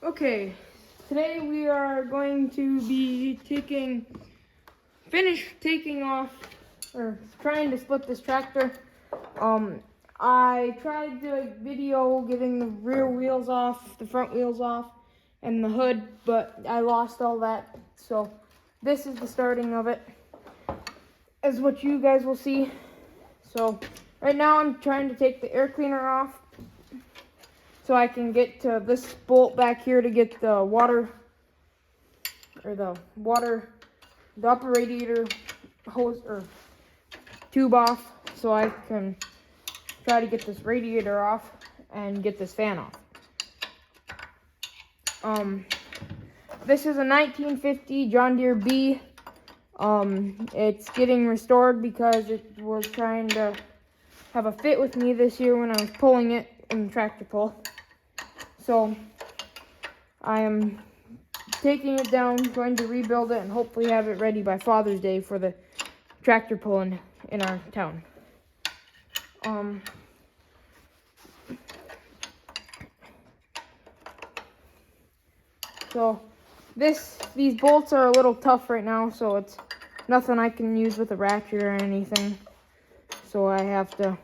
Okay, today we are going to be trying to split this tractor. I tried the video getting the rear wheels off, the front wheels off, and the hood, but I lost all that. So this is the starting of it, is what you guys will see. So right now I'm trying to take the air cleaner off, so I can get to this bolt back here to get the the upper radiator hose or tube off, so I can try to get this radiator off and get this fan off. This is a 1950 John Deere B. It's getting restored because it was trying to have a fit with me this year when I was pulling it in the tractor pull. So I am taking it down, going to rebuild it, and hopefully have it ready by Father's Day for the tractor pull in our town. So these bolts are a little tough right now, so it's nothing I can use with a ratchet or anything. So I have to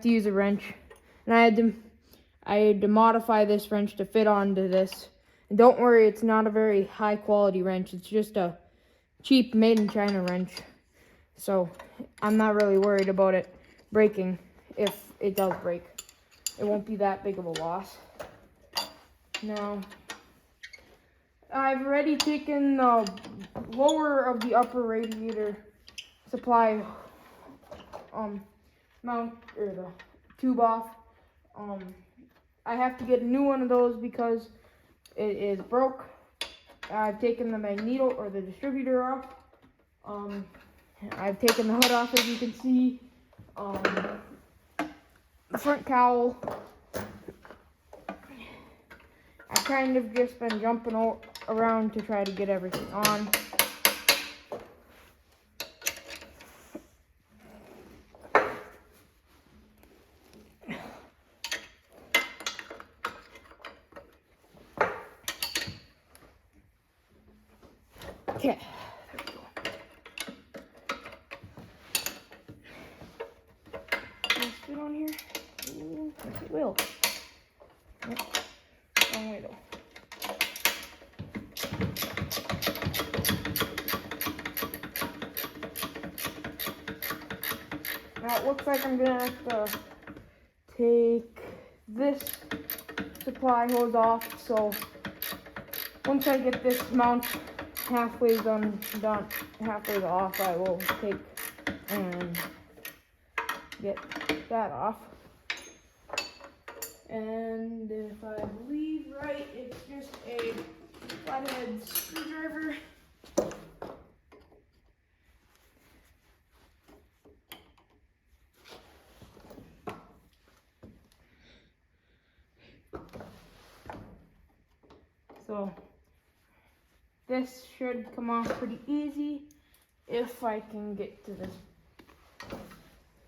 use a wrench, and I had to modify this wrench to fit onto this. And don't worry, it's not a very high quality wrench. It's just a cheap made in China wrench. So I'm not really worried about it breaking. If it does break, it won't be that big of a loss. Now, I've already taken the lower of the upper radiator supply mount, or the tube off. I have to get a new one of those because it is broke. I've taken the magneto or the distributor off. I've taken the hood off, as you can see. The front cowl. I've kind of just been jumping around to try to get everything on. Okay, there we go. Can this fit on here? Ooh, yes, it will. Nope. Wrong way though. Now it looks like I'm gonna have to take this supply hose off, so once I get this mount halfway off, I will take and get that off. And if I believe right, it's just a flathead screwdriver. So this should come off pretty easy if I can get to this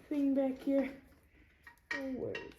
thing back here. Oh, where is that?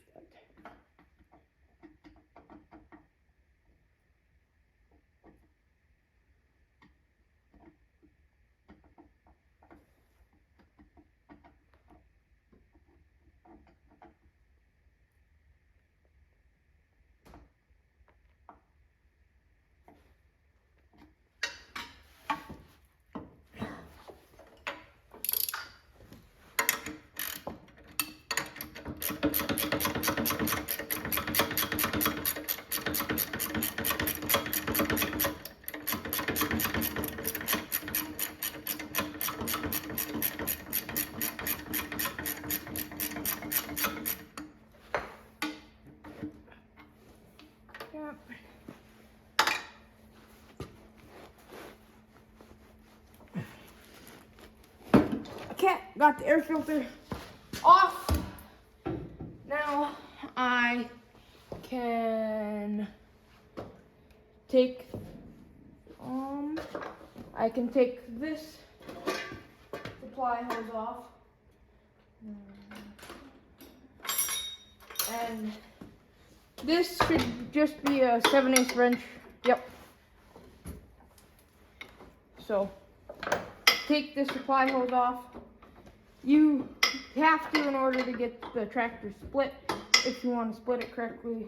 Okay, got the air filter off. Now I can take this supply hose off and This should just be a 7/8 wrench. Yep. So, take the supply hose off. You have to in order to get the tractor split, if you want to split it correctly.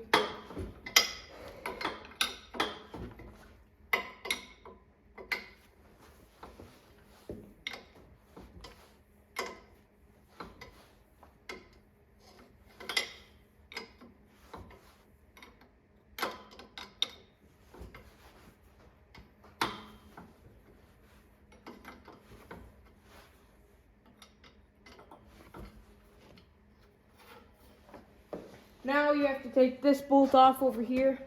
Now you have to take this bolt off over here.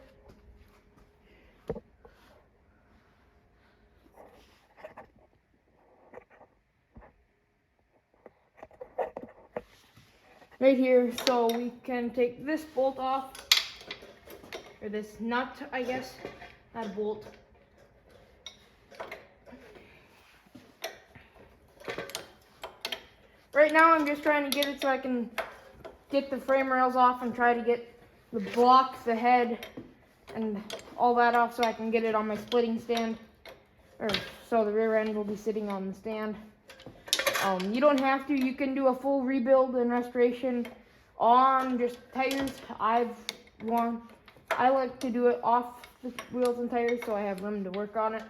Right here, so we can take this bolt off, or this nut, I guess, not a bolt. Right now I'm just trying to get it so I can get the frame rails off and try to get the block, the head, and all that off so I can get it on my splitting stand. Or so the rear end will be sitting on the stand. You don't have to. You can do a full rebuild and restoration on just tires. I like to do it off the wheels and tires so I have room to work on it.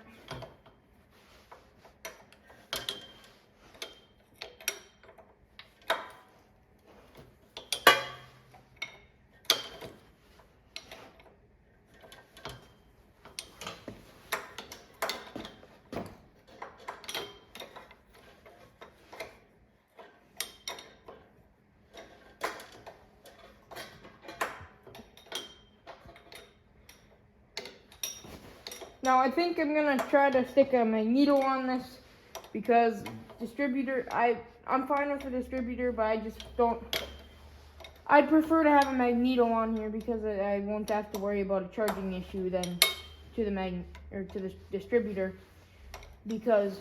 Now I think I'm gonna try to stick a magneto on this because distributor, I'm fine with the distributor, but I just don't. I'd prefer to have a magneto on here because I won't have to worry about a charging issue than to the distributor, because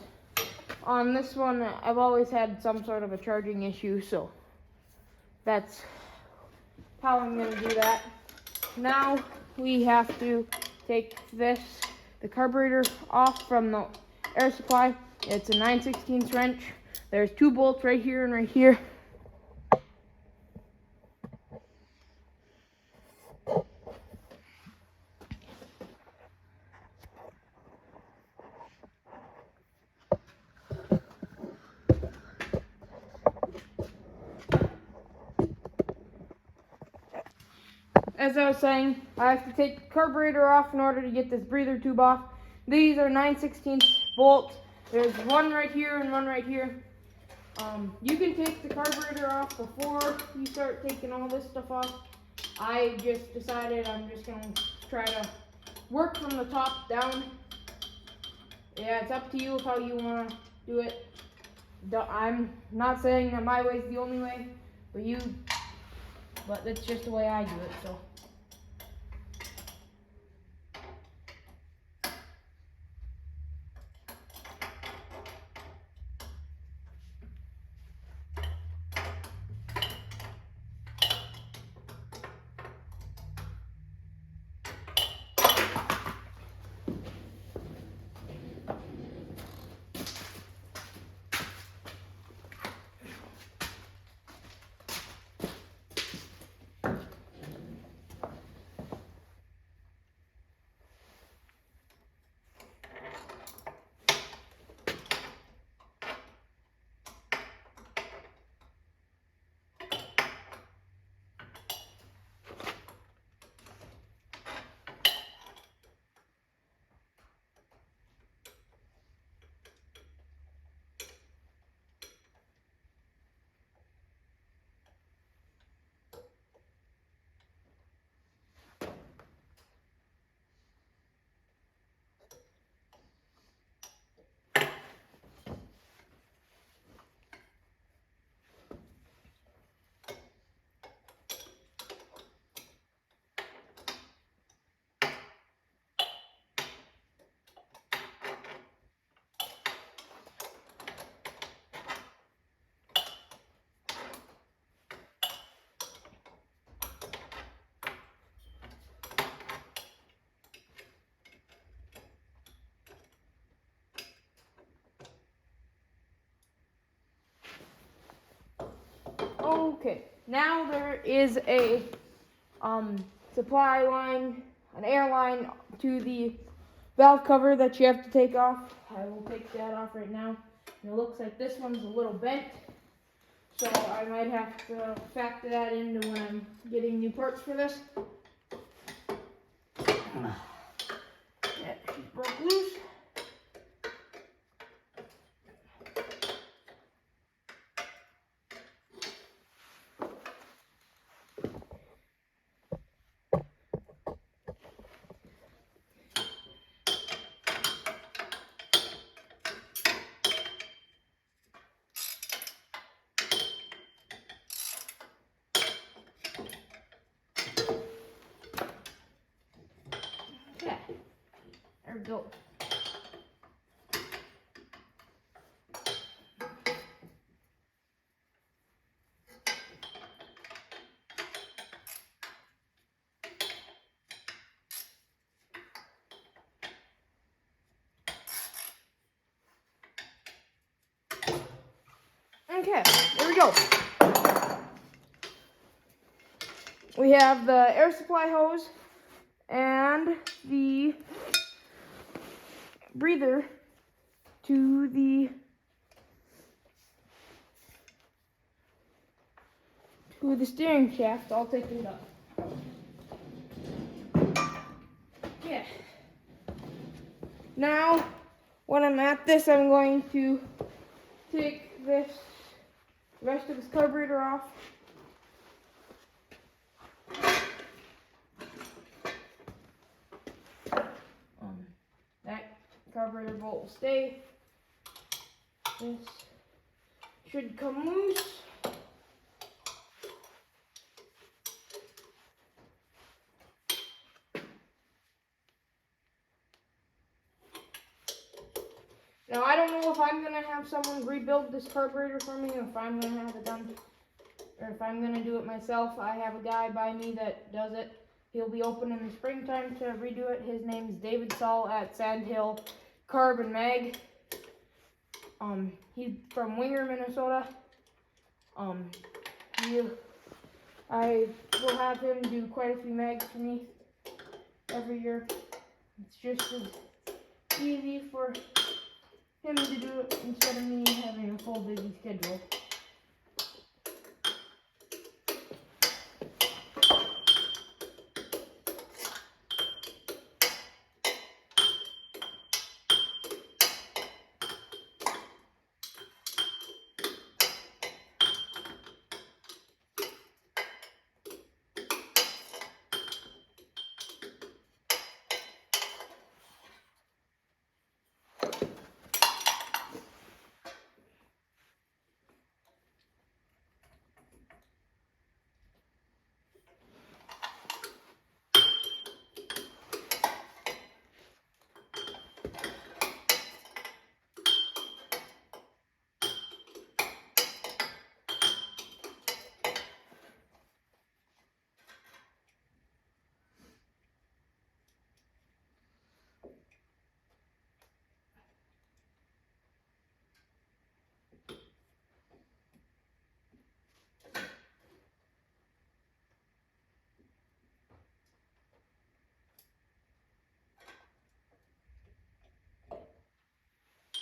on this one I've always had some sort of a charging issue, so that's how I'm gonna do that. Now we have to take the carburetor off from the air supply. It's a 9/16 wrench. There's 2 bolts right here and right here. As I was saying, I have to take the carburetor off in order to get this breather tube off. These are 9/16 bolts. There's one right here and one right here. You can take the carburetor off before you start taking all this stuff off. I just decided I'm just going to try to work from the top down. Yeah, it's up to you how you want to do it. I'm not saying that my way is the only way, but that's just the way I do it, so. Okay, now there is a supply line, an air line to the valve cover that you have to take off. I will take that off right now. And it looks like this one's a little bent, so I might have to factor that into when I'm getting new parts for this. Yeah, she broke loose. Okay, there we go. Okay, there we go. We have the air supply hose and the breather to the steering shaft. I'll take it up. Yeah. Now, when I'm at this, I'm going to take this rest of this carburetor off. That carburetor bolt will stay. This should come loose. Now, I don't know if I'm going to have someone rebuild this carburetor for me, or if I'm going to have it done, or if I'm going to do it myself. I have a guy by me that does it. He'll be open in the springtime to redo it. His name's David Saul at Sandhill Carb and Mag. He's from Winger, Minnesota. I will have him do quite a few mags for me every year. It's just as easy for him to do it instead of me having a full busy schedule.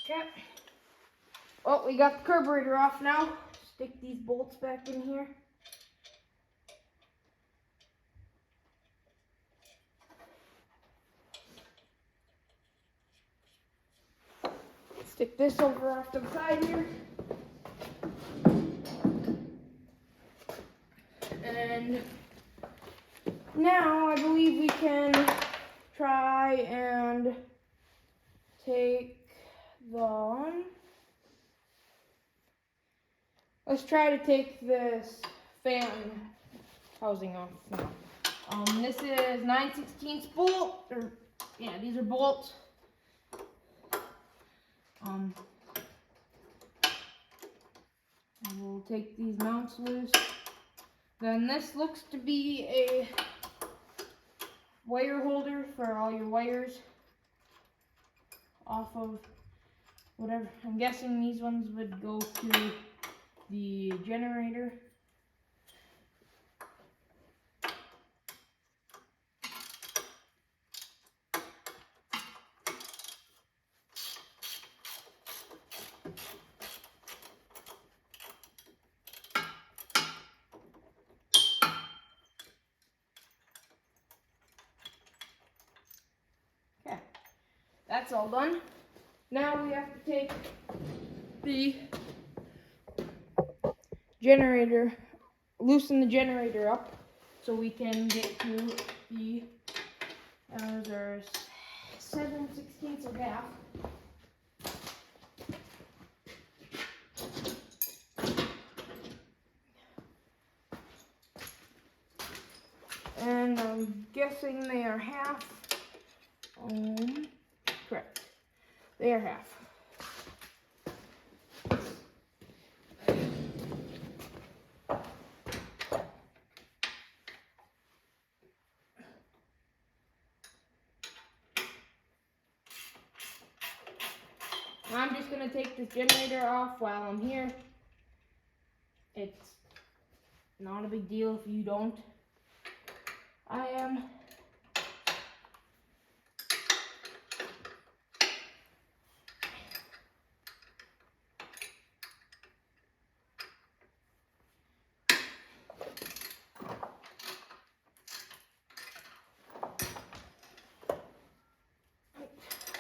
Okay. Well, we got the carburetor off now. Stick these bolts back in here. Stick this over off to the side here. And now I believe we can try and take the... Let's try to take this fan housing off now. This is 9/16 bolt, or yeah, these are bolts. We'll take these mounts loose. Then this looks to be a wire holder for all your wires off of whatever. I'm guessing these ones would go to the generator. that's all done. Now we have to take the generator, loosen the generator up so we can get to the, those are 7/16 of half. And I'm guessing they are half. Correct. They are half. I'm just going to take this generator off while I'm here. It's not a big deal if you don't. I am.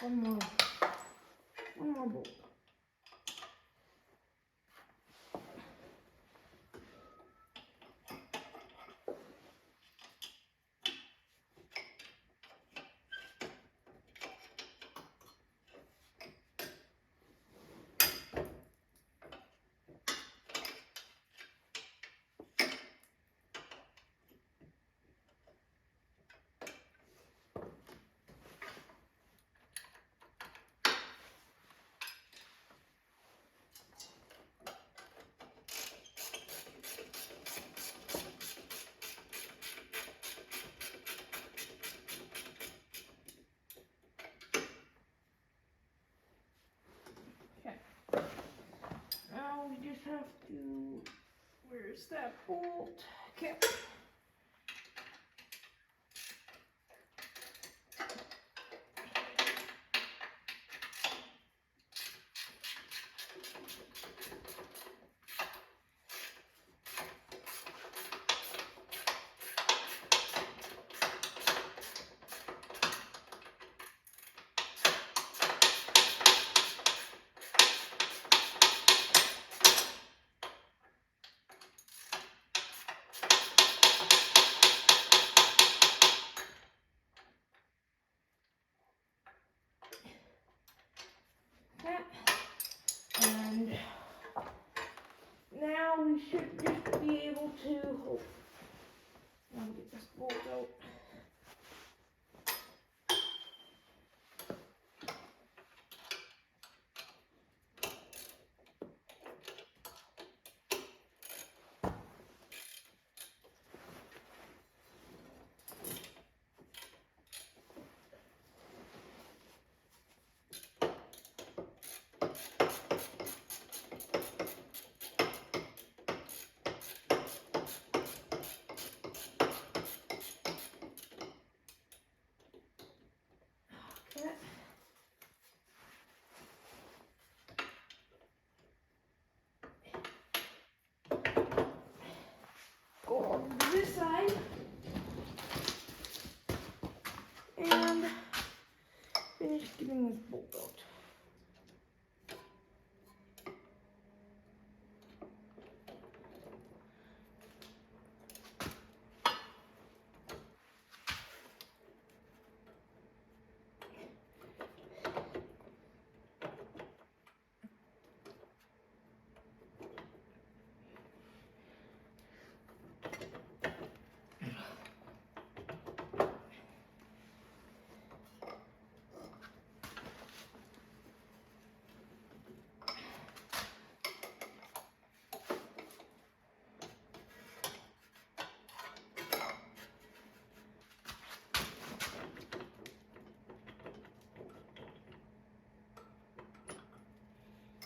One more bolt. Now we just have to, where's that bolt? Okay. And now we should just be able to, now get this bolt out. Go over to this side and finish getting this bolt out.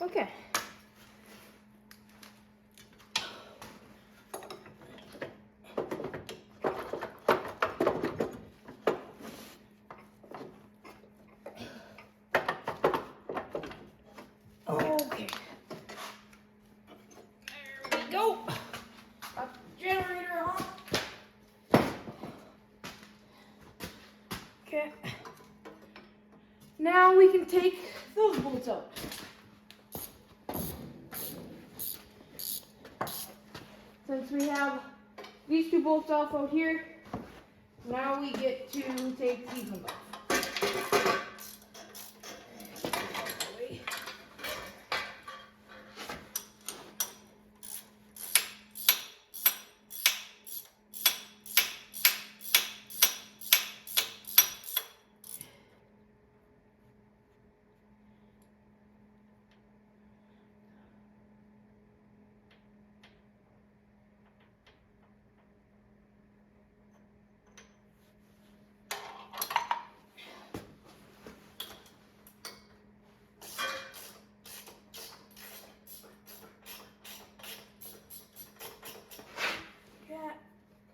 Okay. Okay. There we go. Got the generator on. Okay. Now we can take those bolts out. Since we have these two bolts off out here, now we get to take these ones off.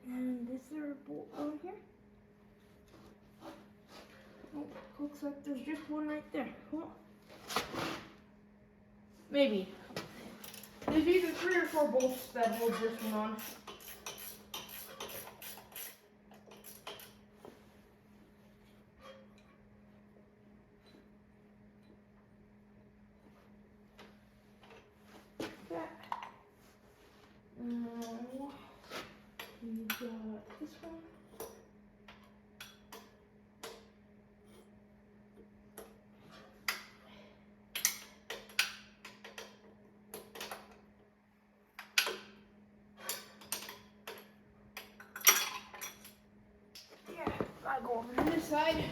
And is there a bolt on here? Oh, looks like there's just one right there. Oh. Maybe. There's either 3 or 4 bolts that hold this one on. We got this one. Yeah, I go over to this side.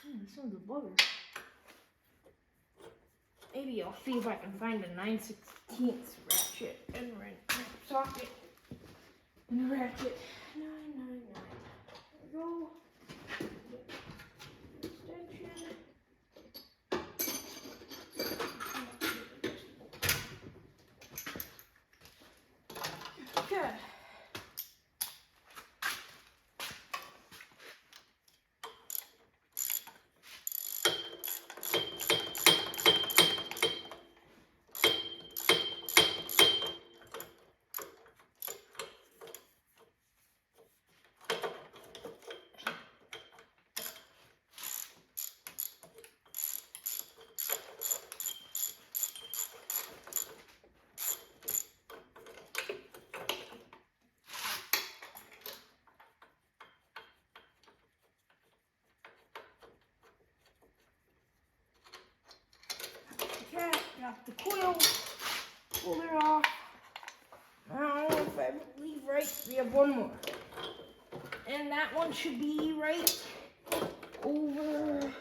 This one's a bugger. Maybe I'll see if I can find a 9/16 ratchet and socket and ratchet. 999. There we go. Extension. Okay. Okay, got the coil, pull it off. Now, if I believe right, we have one more. And that one should be right over here.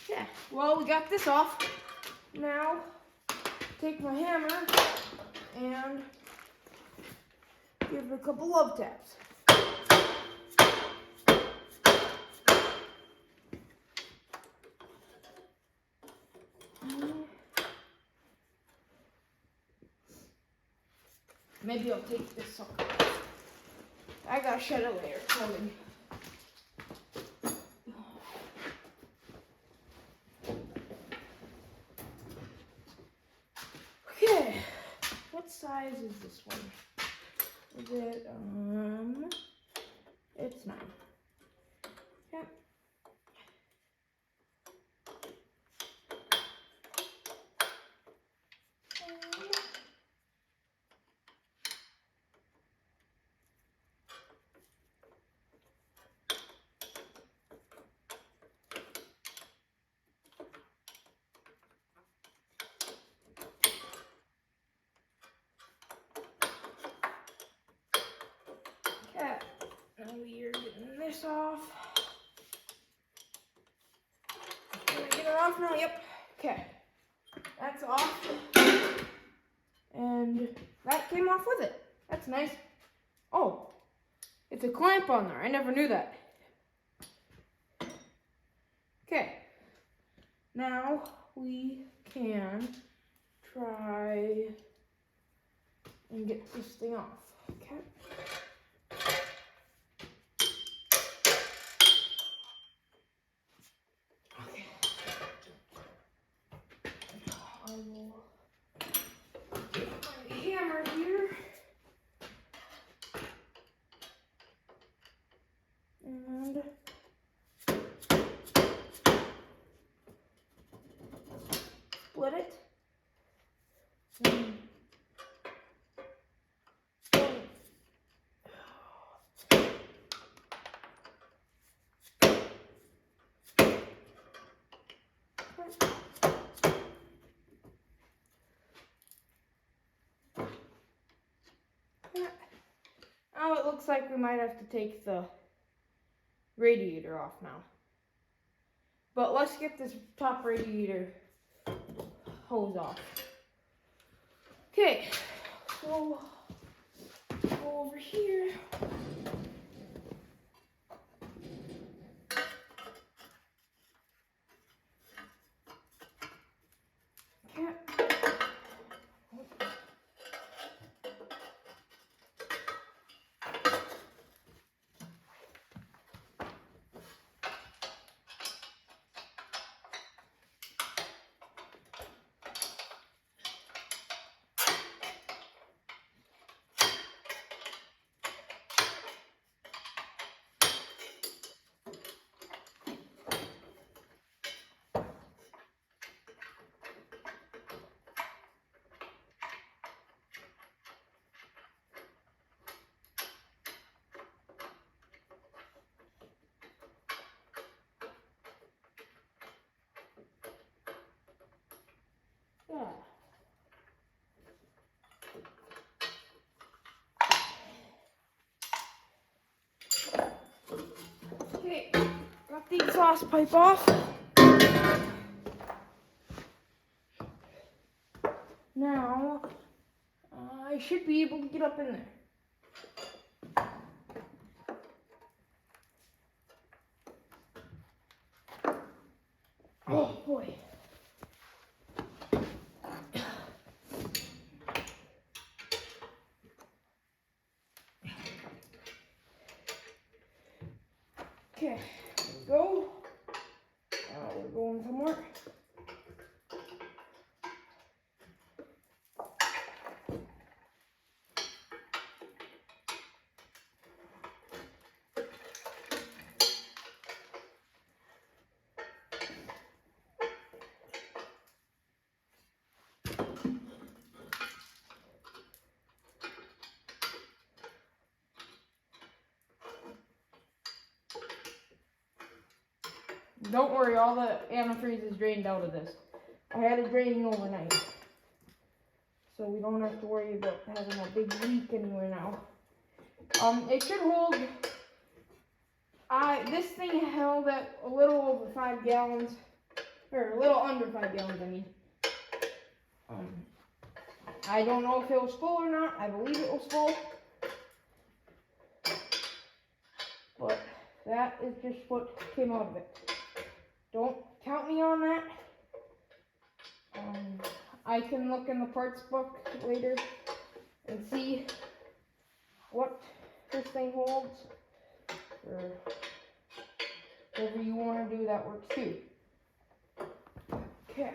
Yeah, well, we got this off. Now, take my hammer and give it a couple love taps. Maybe I'll take this sucker. I gotta shed a layer coming. Okay, what size is this one? Is it, it's 9. Yep. Okay, now we are getting this off. Can I get it off now? Yep. Okay, that's off. And that came off with it. That's nice. Oh, it's a clamp on there. I never knew that. Okay, now we can try and get this thing off. Okay. Okay. I will get my hammer here. And split it. And now it looks like we might have to take the radiator off now. But let's get this top radiator hose off. Okay, so go over here. Okay. Yeah. Okay, got the exhaust pipe off. Now, I should be able to get up in there. Oh boy. Okay, there we go. Now we're going somewhere. Don't worry, all the antifreeze is drained out of this. I had it draining overnight. So we don't have to worry about having a big leak anywhere now. It should hold, this thing held at a little over 5 gallons, or a little under 5 gallons, I mean. I don't know if it was full or not. I believe it was full. But that is just what came out of it. Don't count me on that. I can look in the parts book later and see what this thing holds, or whatever you want to do, that works too. Okay.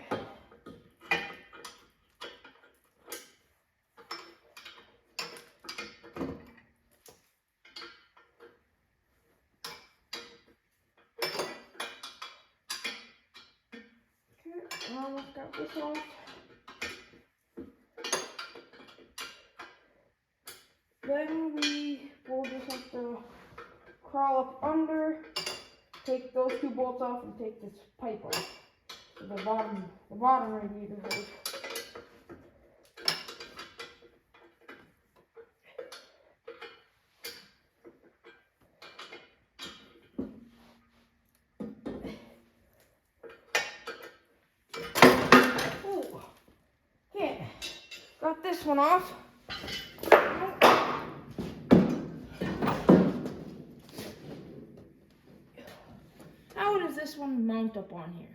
I almost got this off. Then we will just have to crawl up under, take those two bolts off, and take this pipe off. So the bottom radiator hose. Oh, okay, got this one off. How does this one mount up on here?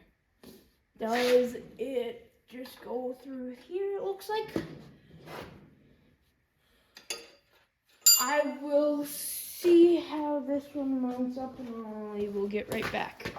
Does it just go through here, it looks like? I will see how this one mounts up and I will get right back.